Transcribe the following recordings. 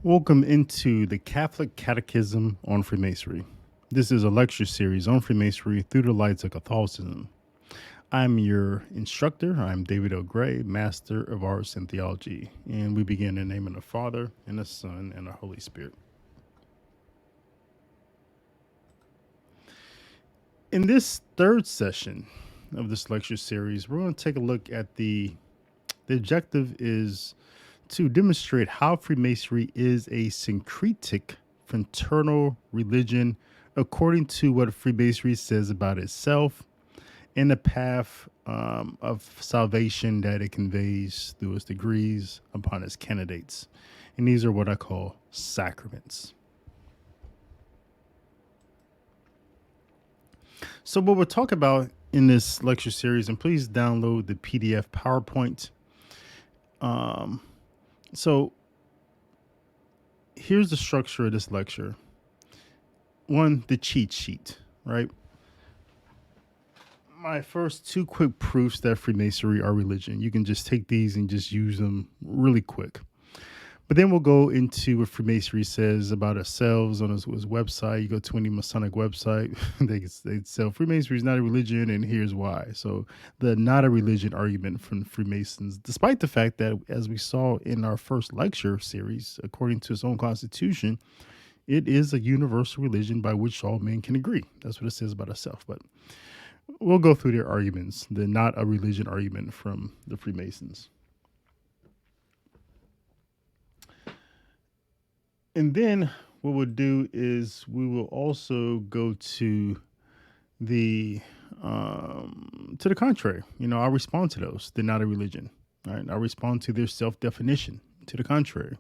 Welcome into the Catholic Catechism on Freemasonry. This is a lecture series on Freemasonry through the lights of Catholicism. I'm your instructor. I'm David L. Gray, Master of Arts in Theology, and we begin in the name of the Father, and the Son, and the Holy Spirit. In this third session of this lecture series, we're going to take a look at the objective is to demonstrate how Freemasonry is a syncretic fraternal religion according to what Freemasonry says about itself and the path of salvation that it conveys through its degrees upon its candidates. And these are what I call sacraments. So what we'll talk about in this lecture series, and please download the PDF PowerPoint. So here's the structure of this lecture. One, the cheat sheet, right? My first two quick proofs that Freemasonry are religion. You can just take these and just use them really quick. But then we'll go into what Freemasonry says about ourselves on his website. You go to any Masonic website, they sell Freemasonry is not a religion, and here's why. So the not a religion argument from Freemasons, despite the fact that, as we saw in our first lecture series, according to its own constitution, it is a universal religion by which all men can agree. That's what it says about itself. But we'll go through their arguments, the not a religion argument from the Freemasons. And then what we'll do is we will also go to the contrary. I'll respond to those. They're not a religion. All right. I'll respond to their self-definition. To the contrary.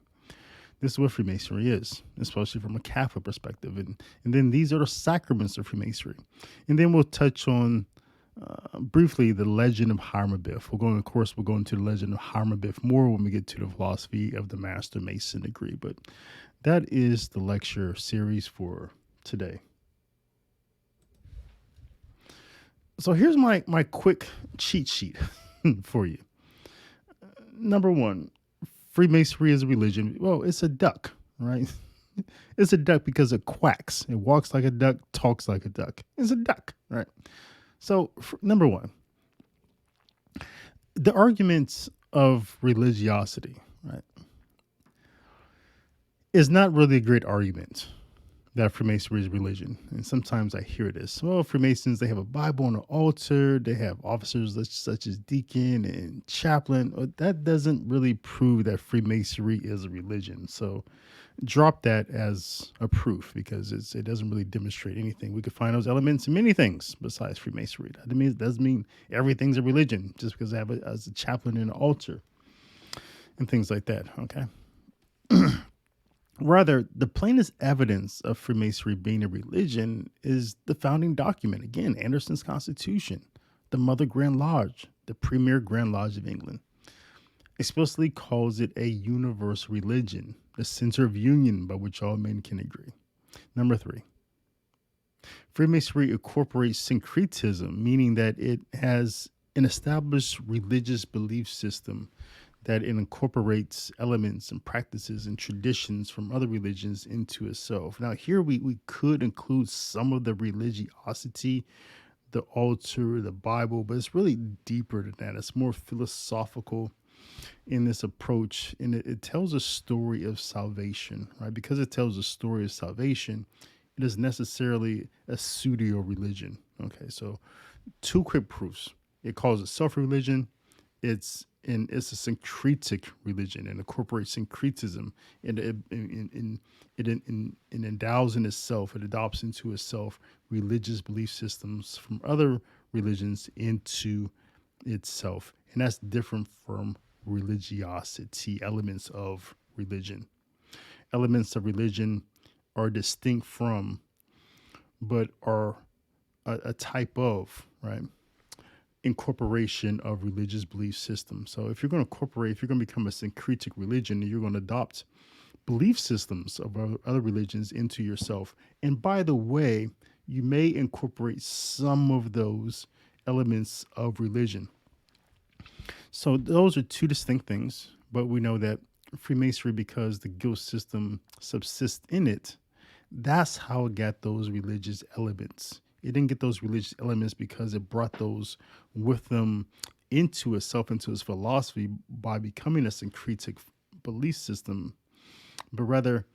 This is what Freemasonry is, especially from a Catholic perspective. And then these are the sacraments of Freemasonry. And then we'll touch on briefly the legend of Hiram Abiff. We'll go into the legend of Hiram Abiff more when we get to the philosophy of the Master Mason degree. But that is the lecture series for today. So here's my quick cheat sheet for you. Number one, Freemasonry is a religion. Well, it's a duck, right? It's a duck because it quacks. It walks like a duck, talks like a duck. It's a duck, right? So, number one, the arguments of religiosity, right, is not really a great argument that Freemasonry is religion. And sometimes I hear this. Well, Freemasons, they have a Bible on the altar. They have officers such as deacon and chaplain. That doesn't really prove that Freemasonry is a religion. So drop that as a proof because it doesn't really demonstrate anything. We could find those elements in many things besides Freemasonry. That doesn't mean everything's a religion just because I have as a chaplain in an altar and things like that. Okay. Rather, the plainest evidence of Freemasonry being a religion is the founding document. Again, Anderson's Constitution, the Mother Grand Lodge, the premier Grand Lodge of England, explicitly calls it a universal religion, the center of union by which all men can agree. Number three, Freemasonry incorporates syncretism, meaning that it has an established religious belief system that it incorporates elements and practices and traditions from other religions into itself. Now, here we could include some of the religiosity, the altar, the Bible, but it's really deeper than that. It's more philosophical in this approach, and it tells a story of salvation, right? Because it tells a story of salvation, it is necessarily a pseudo religion. Okay, so two quick proofs. It calls itself a religion. It's a syncretic religion and incorporates syncretism and it endows in itself, it adopts into itself religious belief systems from other religions into itself. And that's different from religiosity, elements of religion. Elements of religion are distinct from, but are a type of, right? Incorporation of religious belief systems. So if you're going to become a syncretic religion, you're going to adopt belief systems of other religions into yourself. And by the way, you may incorporate some of those elements of religion. So those are two distinct things, but we know that Freemasonry, because the guild system subsists in it, that's how it got those religious elements. It didn't get those religious elements because it brought those with them into itself, into its philosophy by becoming a syncretic belief system, but rather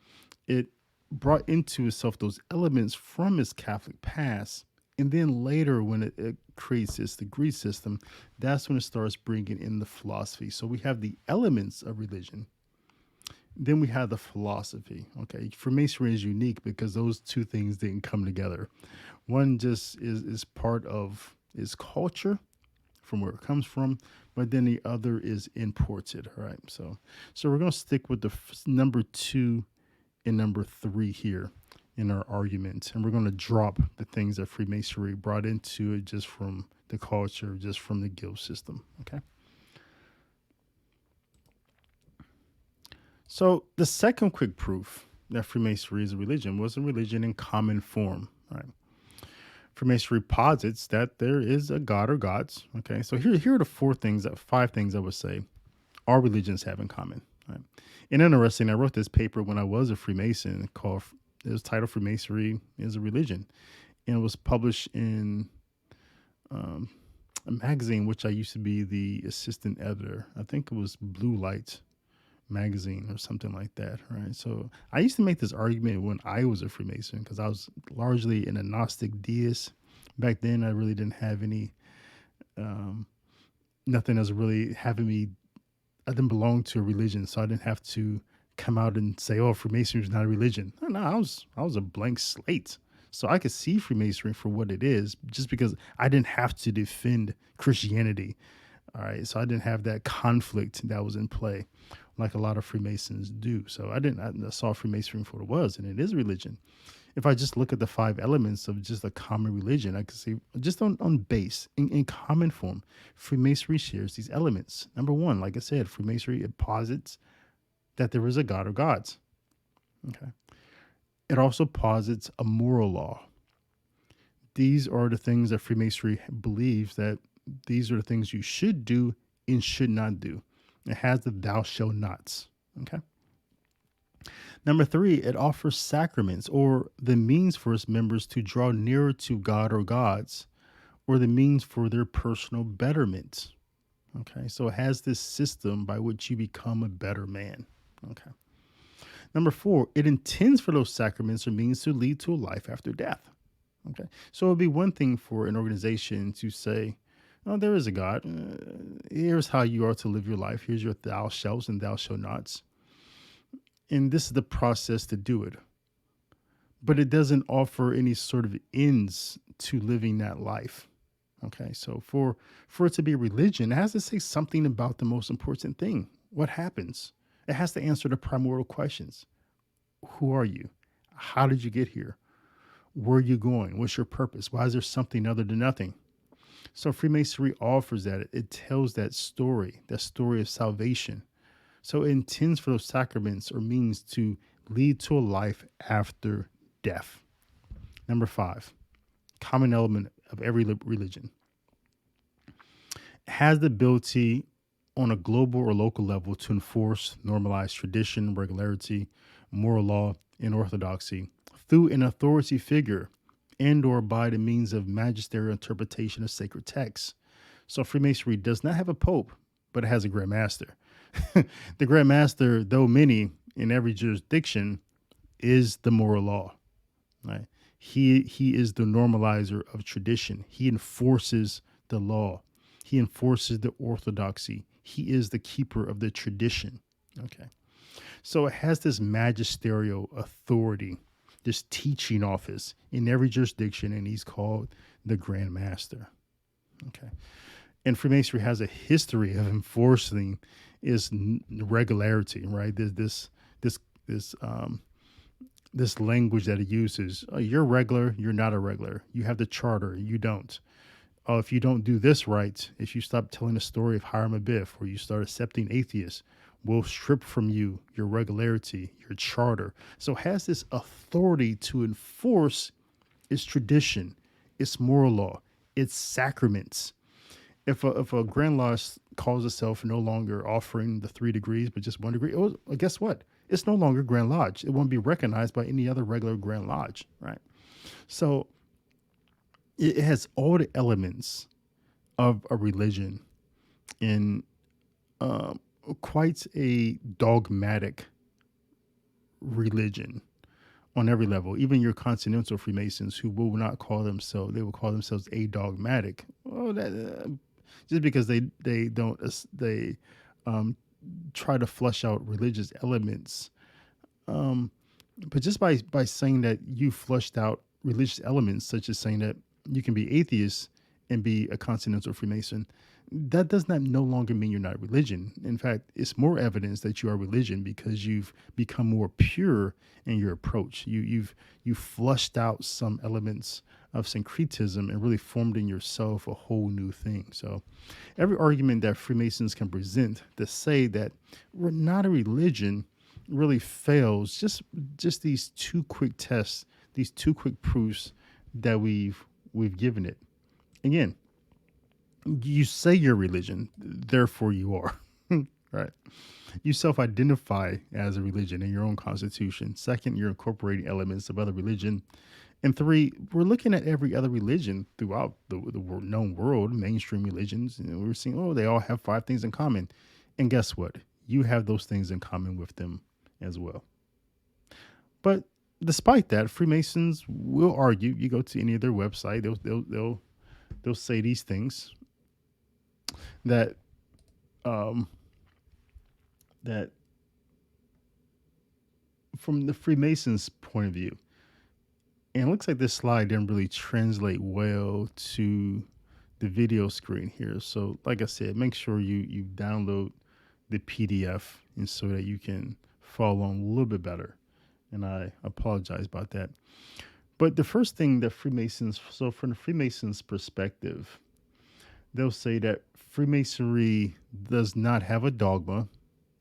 it brought into itself those elements from its Catholic past. And then later, when it creates its degree system, that's when it starts bringing in the philosophy. So we have the elements of religion, then we have the philosophy. Okay, Freemasonry is unique because those two things didn't come together. One just is part of its culture from where it comes from, but then the other is imported. All right, so we're going to stick with the number 2 and number 3 here in our argument, and we're going to drop the things that Freemasonry brought into it just from the culture, just from the guild system. Okay. So the second quick proof that Freemasonry is a religion was a religion in common form. Right. Freemasonry posits that there is a god or gods. Okay. So here are the 5 things I would say all religions have in common. Right. And interesting, I wrote this paper when I was a Freemason it was titled Freemasonry is a Religion. And it was published in a magazine, which I used to be the assistant editor. I think it was Blue Light magazine or something like that, right? So I used to make this argument when I was a Freemason because I was largely an agnostic deist. Back then, I really didn't have any, nothing as really having me, I didn't belong to a religion, so I didn't have to come out and say, oh, Freemasonry is not a religion. No, I was a blank slate. So I could see Freemasonry for what it is just because I didn't have to defend Christianity. All right. So I didn't have that conflict that was in play like a lot of Freemasons do. So I saw Freemasonry for what it was, and it is a religion. If I just look at the 5 elements of just a common religion, I can see just on base, in common form, Freemasonry shares these elements. Number 1, like I said, Freemasonry, it posits that there is a god or gods. Okay. It also posits a moral law. These are the things that Freemasonry believes that these are the things you should do and should not do. It has the thou shalt nots. Okay. Number 3, it offers sacraments or the means for its members to draw nearer to God or gods, or the means for their personal betterment. Okay. So it has this system by which you become a better man. Okay. Number 4, it intends for those sacraments or means to lead to a life after death. Okay. So it would be one thing for an organization to say, oh, there is a God. Here's how you are to live your life. Here's your thou shalts and thou shalt nots. And this is the process to do it. But it doesn't offer any sort of ends to living that life. Okay. So for it to be a religion, it has to say something about the most important thing. What happens? It has to answer the primordial questions. Who are you? How did you get here? Where are you going? What's your purpose? Why is there something other than nothing? So Freemasonry offers that. It tells that story of salvation. So it intends for those sacraments or means to lead to a life after death. Number 5, common element of every religion. It has the ability on a global or local level to enforce, normalize tradition, regularity, moral law, and orthodoxy through an authority figure and or by the means of magisterial interpretation of sacred texts. So Freemasonry does not have a pope, but it has a Grand Master. The Grand Master, though many in every jurisdiction, is the moral law. Right? He is the normalizer of tradition. He enforces the law. He enforces the orthodoxy. He is the keeper of the tradition. Okay. So it has this magisterial authority, this teaching office in every jurisdiction, and he's called the Grand Master. Okay. And Freemasonry has a history of enforcing its regularity, right? This language that it uses. Oh, you're regular, you're not a regular. You have the charter, you don't. Oh, if you don't do this right, if you stop telling the story of Hiram Abiff or you start accepting atheists, we'll strip from you your regularity, your charter. So it has this authority to enforce its tradition, its moral law, its sacraments. If a Grand Lodge calls itself no longer offering the 3 degrees but just 1 degree, well, guess what? It's no longer Grand Lodge. It won't be recognized by any other regular Grand Lodge, right? So it has all the elements of a religion in um, quite a dogmatic religion on every level. Even your continental Freemasons, who will not call themselves, they will call themselves a dogmatic. Oh, that just because they don't they um, try to flush out religious elements. Um, but just by saying that you flushed out religious elements, such as saying that you can be atheist and be a continental Freemason, that does not no longer mean you're not religion. In fact, it's more evidence that you are religion because you've become more pure in your approach. You flushed out some elements of syncretism and really formed in yourself a whole new thing. So every argument that Freemasons can present to say that we're not a religion really fails. Just these 2 quick tests, these 2 quick proofs that we've given it. Again, you say you're religion, therefore you are. Right. You self-identify as a religion in your own constitution. Second, you're incorporating elements of other religion. And 3, we're looking at every other religion throughout the known world, mainstream religions, and we're seeing, oh, they all have 5 things in common. And guess what? You have those things in common with them as well. But despite that, Freemasons will argue. You go to any of their website, they'll say these things that um, that from the Freemasons' point of view. And it looks like this slide didn't really translate well to the video screen here. So, like I said, make sure you download the PDF and so that you can follow along a little bit better. And I apologize about that. But the first thing that Freemasons, so from the Freemasons' perspective, they'll say that Freemasonry does not have a dogma.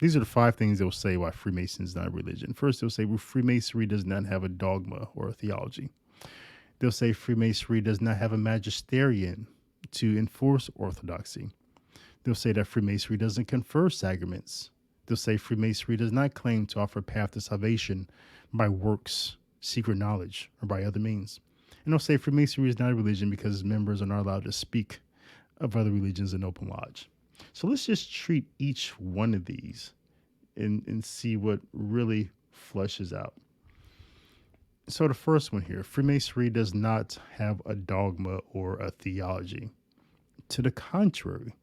These are the 5 things they'll say why Freemasonry is not a religion. First, they'll say, well, Freemasonry does not have a dogma or a theology. They'll say Freemasonry does not have a magisterium to enforce orthodoxy. They'll say that Freemasonry doesn't confer sacraments. They'll say Freemasonry does not claim to offer a path to salvation by works, secret knowledge, or by other means. And they'll say Freemasonry is not a religion because its members are not allowed to speak of other religions in open lodge. So let's just treat each one of these and see what really flushes out. So the first one here, Freemasonry does not have a dogma or a theology. To the contrary,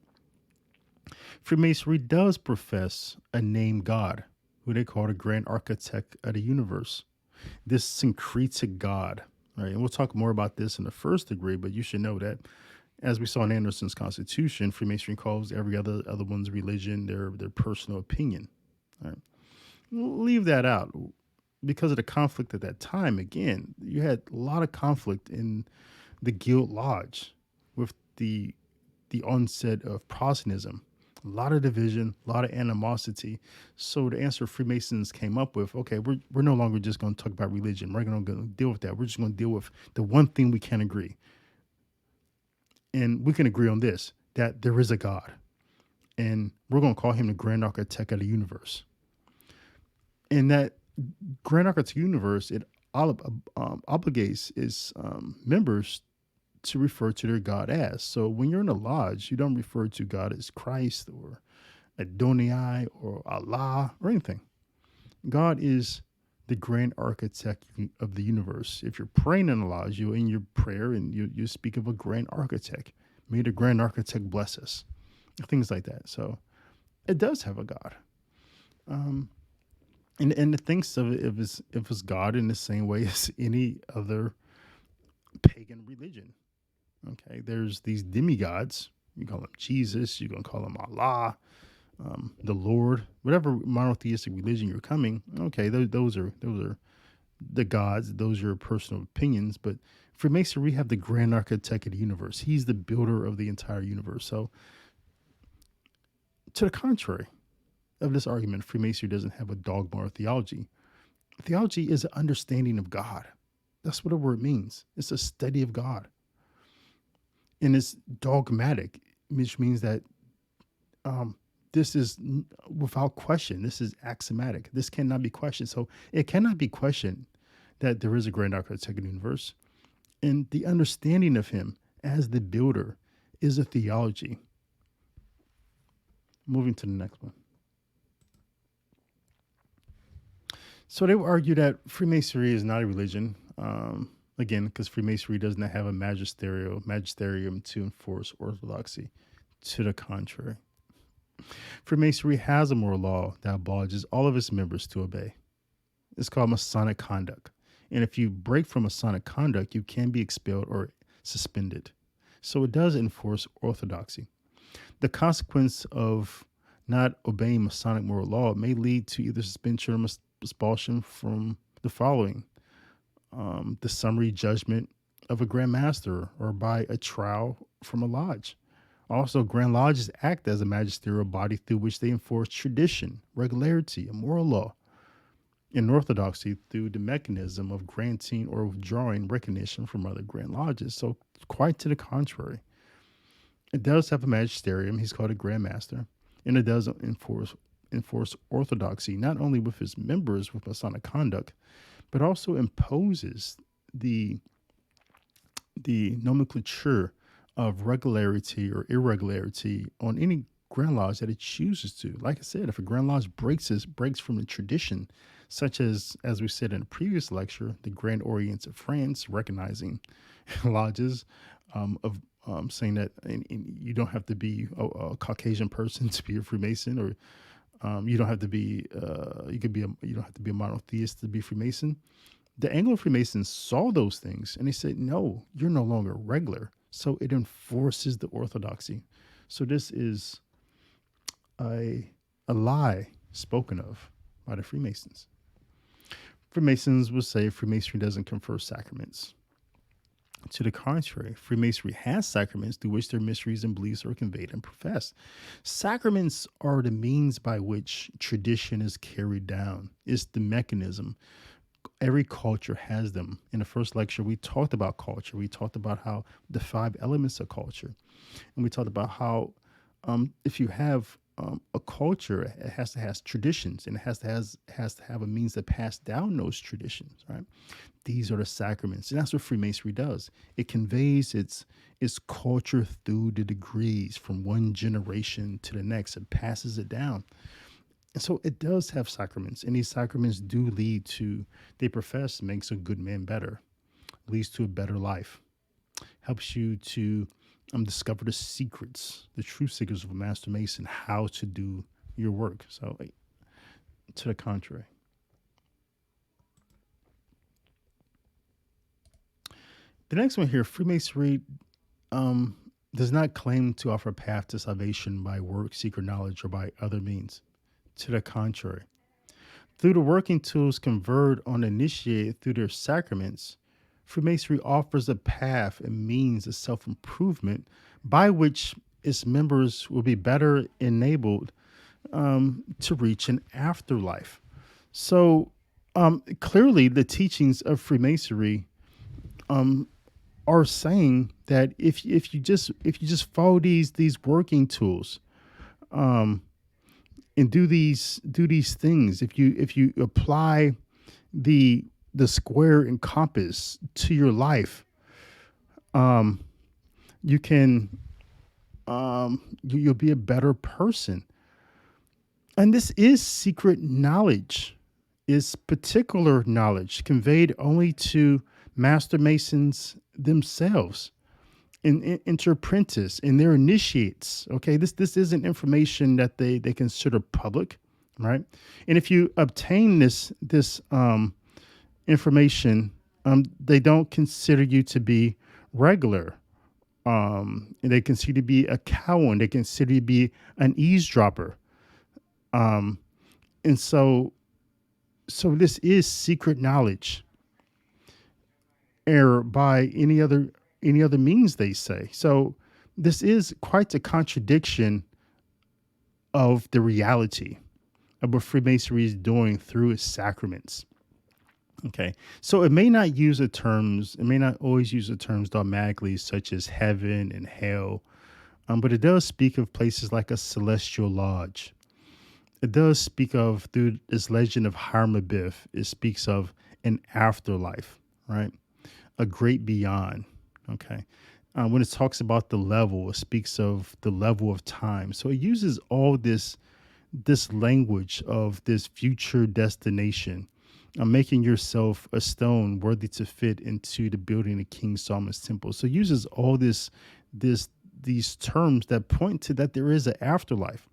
Freemasonry does profess a named God, who they call the Grand Architect of the universe. This syncretic God, right? And we'll talk more about this in the first degree, but you should know that, as we saw in Anderson's Constitution, Freemasonry calls every other one's religion their personal opinion. Right? Leave that out because of the conflict at that time. Again, you had a lot of conflict in the Guild Lodge with the onset of Protestantism. A lot of division, a lot of animosity. So the answer Freemasons came up with, okay, we're no longer just going to talk about religion. We're going to deal with that. We're just going to deal with the one thing we can agree. And we can agree on this, that there is a God. And we're going to call him the Grand Architect of the universe. And that Grand Architect of the universe, it obligates its members to refer to their God as. So when you're in a lodge, you don't refer to God as Christ or Adonai or Allah or anything. God is the Grand Architect of the universe. If you're praying in a lodge, you in your prayer and you speak of a Grand Architect. May the Grand Architect bless us. Things like that. So it does have a God. And it thinks of it as God in the same way as any other pagan religion. Okay, there's these demigods. You call them Jesus. You're gonna call them Allah, the Lord, whatever monotheistic religion you're coming. Okay, those are the gods. Those are your personal opinions. But Freemasonry, we have the Grand Architect of the universe. He's the builder of the entire universe. So, to the contrary of this argument, Freemasonry doesn't have a dogma or theology. Theology is an understanding of God. That's what the word means. It's a study of God. And it's dogmatic, which means that um, this is without question. This is axiomatic. This cannot be questioned. So it cannot be questioned that there is a grand architect of the universe, and the understanding of him as the builder is a theology. Moving to the next one. So they would argue that Freemasonry is not a religion. Again, because Freemasonry does not have a magisterium to enforce orthodoxy. To the contrary, Freemasonry has a moral law that obliges all of its members to obey. It's called Masonic conduct. And if you break from Masonic conduct, you can be expelled or suspended. So it does enforce orthodoxy. The consequence of not obeying Masonic moral law may lead to either suspension or expulsion from the following: the summary judgment of a Grand Master or by a trial from a lodge. Also, Grand Lodges act as a magisterial body through which they enforce tradition, regularity, and moral law. In orthodoxy, through the mechanism of granting or withdrawing recognition from other Grand Lodges. So, quite to the contrary. It does have a magisterium. He's called a Grand Master. And it does enforce orthodoxy, not only with his members with Masonic conduct, but also imposes the nomenclature of regularity or irregularity on any Grand Lodge that it chooses to. Like I said, if a Grand Lodge breaks from the tradition, such as we said in a previous lecture, the Grand Orients of France, recognizing lodges of saying that you don't have to be a Caucasian person to be a Freemason, or you don't have to be you don't have to be a monotheist to be Freemason. The Anglo Freemasons saw those things and they said, no, you're no longer regular. So it enforces the orthodoxy. So this is a lie spoken of by the Freemasons. Freemasons will say Freemasonry doesn't confer sacraments. To the contrary, Freemasonry has sacraments through which their mysteries and beliefs are conveyed and professed. Sacraments are the means by which tradition is carried down. It's the mechanism. Every culture has them. In the first lecture, we talked about culture. We talked about how the 5 elements of culture. And we talked about how if you have a culture, it has to have traditions, and it has to have a means to pass down those traditions, right? These are the sacraments. And that's what Freemasonry does. It conveys its culture through the degrees from one generation to the next. It passes it down. And so it does have sacraments, and these sacraments do lead to, they profess, makes a good man better, leads to a better life, helps you to discover the secrets, the true secrets of a Master Mason, how to do your work. So to the contrary. The next one here, Freemasonry does not claim to offer a path to salvation by work, secret knowledge, or by other means. To the contrary, through the working tools conferred on the initiated through their sacraments, Freemasonry offers a path and means of self-improvement by which its members will be better enabled to reach an afterlife. So clearly, the teachings of Freemasonry are saying that if you just follow these working tools, and do these things, if you apply the square and compass to your life, you can you'll be a better person. And this is secret knowledge, is particular knowledge conveyed only to Master Masons themselves, into apprentice and their initiates. Okay, this isn't information that they consider public, right? And if you obtain this information, they don't consider you to be regular. And they consider you to be a cowan. They consider you to be an eavesdropper. And so this is secret knowledge, or by any other means, they say. So this is quite a contradiction of the reality of what Freemasonry is doing through its sacraments. Okay, so it may not always use the terms dogmatically, such as heaven and hell, But it does speak of places like a celestial lodge. It does speak of, through this legend of Hiram Abiff, it speaks of an afterlife, right? A great beyond. Okay. When it talks about the level, it speaks of the level of time. So it uses all this language of this future destination, making yourself a stone worthy to fit into the building of King Solomon's temple. So it uses all this these terms that point to that there is an afterlife.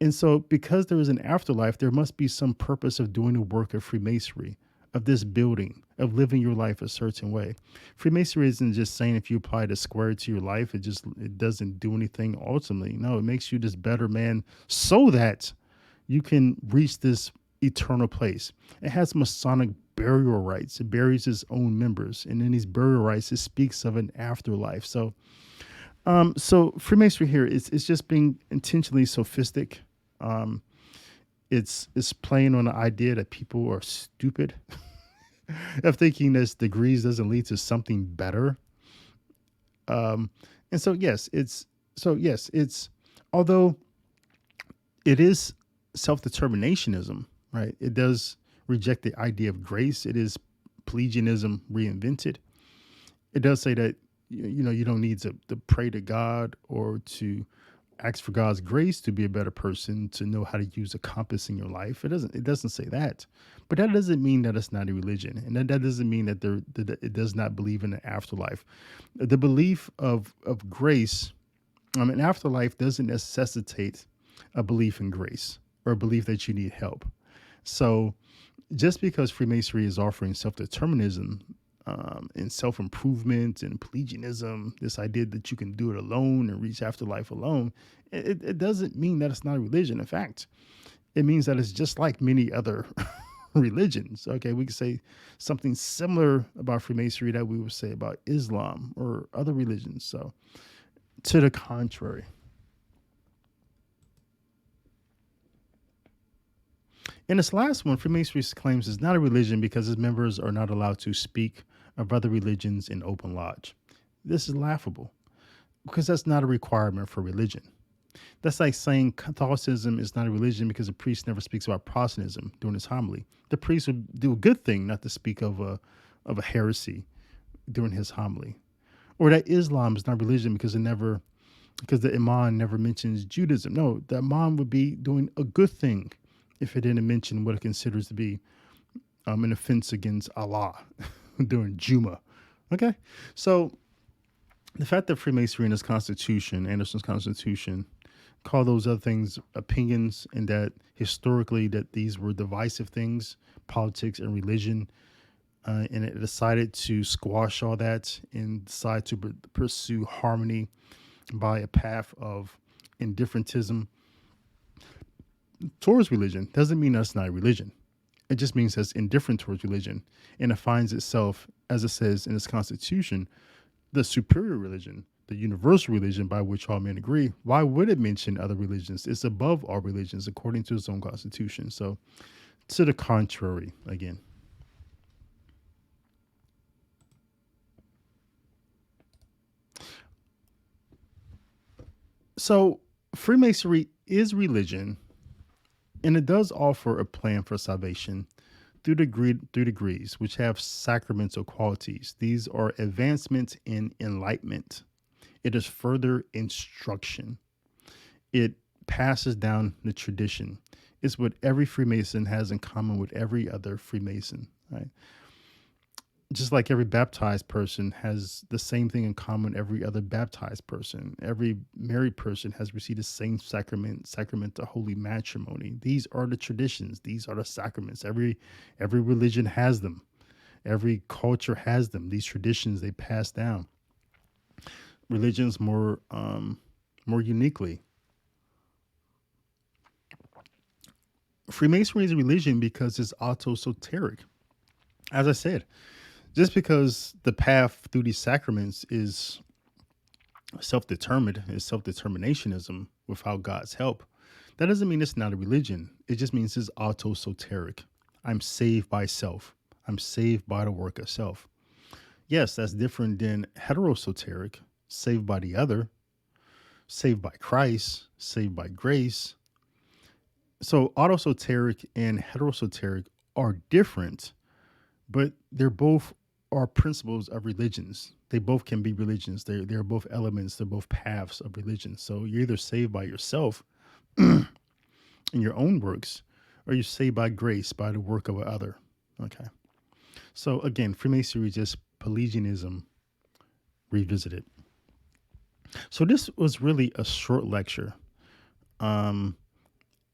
And so, because there is an afterlife, there must be some purpose of doing the work of Freemasonry, of this building, of living your life a certain way. Freemasonry isn't just saying if you apply the square to your life, it doesn't do anything ultimately. No, it makes you this better man so that you can reach this eternal place. It has Masonic burial rites. It buries its own members, and in these burial rites, it speaks of an afterlife. So Freemasonry here is just being intentionally sophistic. Um, it's playing on the idea that people are stupid of thinking this degrees doesn't lead to something better. Um, and so yes, it's although it is self-determinationism, right? It does reject the idea of grace. It is Pelagianism reinvented. It does say that you don't need to pray to God or to ask for God's grace to be a better person, to know how to use a compass in your life. It doesn't say that. But that doesn't mean that it's not a religion. And that doesn't mean that it does not believe in an afterlife. The belief of grace, an afterlife doesn't necessitate a belief in grace or a belief that you need help. So just because Freemasonry is offering self-determinism, and self-improvement and Pelagianism, this idea that you can do it alone and reach afterlife alone, it doesn't mean that it's not a religion. In fact, it means that it's just like many other religions. Okay, we could say something similar about Freemasonry that we would say about Islam or other religions. So, to the contrary. And this last one, Freemasonry claims is not a religion because its members are not allowed to speak of other religions in open lodge. This is laughable because that's not a requirement for religion. That's like saying Catholicism is not a religion because a priest never speaks about Protestantism during his homily. The priest would do a good thing not to speak of a heresy during his homily. Or that Islam is not religion because the Imam never mentions Judaism. No, the Imam would be doing a good thing if it didn't mention what it considers to be an offense against Allah during Juma. Okay? So the fact that Freemasonry in its constitution, Anderson's constitution, call those other things opinions, and that historically that these were divisive things, politics and religion, and it decided to squash all that and decide to pursue harmony by a path of indifferentism towards religion, doesn't mean that's not a religion. It just means that's indifferent towards religion, and it finds itself, as it says in its constitution, the superior religion, the universal religion by which all men agree. Why would it mention other religions? It's above all religions according to its own constitution. So, to the contrary, again. So, Freemasonry is religion, and it does offer a plan for salvation through degrees, which have sacramental qualities. These are advancements in enlightenment. It is further instruction. It passes down the tradition. It's what every Freemason has in common with every other Freemason, right? Just like every baptized person has the same thing in common with every other baptized person. Every married person has received the same sacrament of holy matrimony. These are the traditions. These are the sacraments. Every religion has them. Every culture has them. These traditions they pass down. Religions more uniquely. Freemasonry is a religion because it's autosoteric. As I said, just because the path through these sacraments is self-determined, is self-determinationism without God's help, that doesn't mean it's not a religion. It just means it's autosoteric. I'm saved by self. I'm saved by the work of self. Yes, that's different than heterosoteric, saved by the other. saved by Christ, saved by grace. So autosoteric and heterosoteric are different, but they're both are principles of religions. They both can be religions. They're both elements. They're both paths of religion. So you're either saved by yourself in your own works, or you're saved by grace by the work of another. Okay. So again, Freemasonry is just Pelagianism revisited. So this was really a short lecture.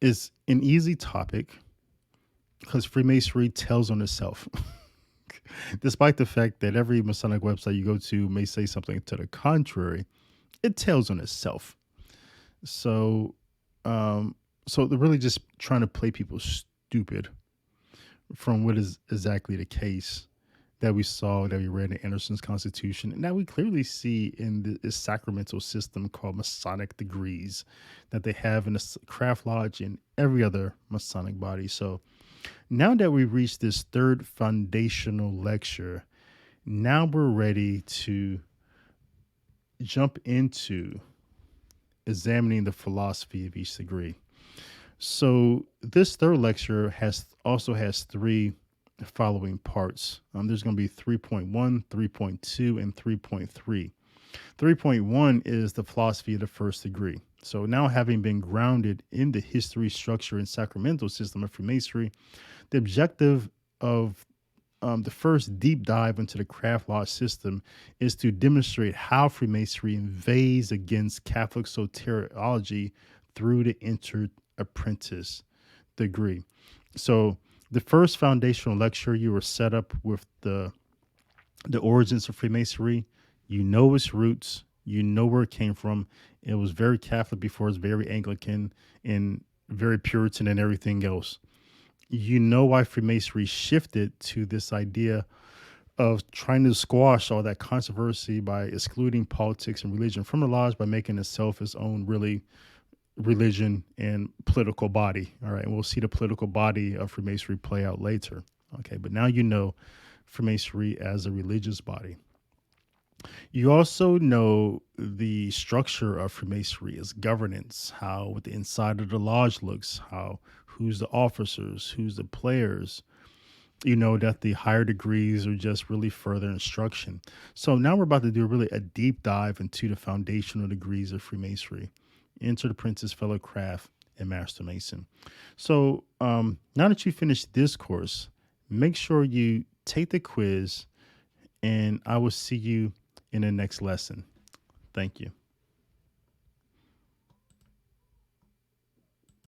It's an easy topic because Freemasonry tells on itself. Despite the fact that every Masonic website you go to may say something to the contrary, it tells on itself. So, so they're really just trying to play people stupid from what is exactly the case that we saw, that we read in Anderson's Constitution, and that we clearly see in the sacramental system called Masonic degrees that they have in the Craft Lodge and every other Masonic body. So now that we've reached this third foundational lecture, now we're ready to jump into examining the philosophy of each degree. So this third lecture also has three following parts. There's going to be 3.1, 3.2, and 3.3. 3.1 is the philosophy of the first degree. So now, having been grounded in the history, structure, and sacramental system of Freemasonry, the objective of the first deep dive into the Craft Lodge system is to demonstrate how Freemasonry invades against Catholic soteriology through the entered apprentice degree. So the first foundational lecture, you were set up with the origins of Freemasonry. You know its roots. You know where it came from. It was very Catholic before it's very Anglican and very Puritan and everything else. You know why Freemasonry shifted to this idea of trying to squash all that controversy by excluding politics and religion from the lodge by making itself its own really religion and political body. All right. And we'll see the political body of Freemasonry play out later. Okay. But now you know Freemasonry as a religious body. You also know the structure of Freemasonry as governance, how what the inside of the lodge looks, who's the officers, who's the players. You know that the higher degrees are just really further instruction. So now we're about to do really a deep dive into the foundational degrees of Freemasonry: Entered Apprentice, Fellow Craft, and Master Mason. So now that you finish this course, make sure you take the quiz, and I will see you in the next lesson. Thank you.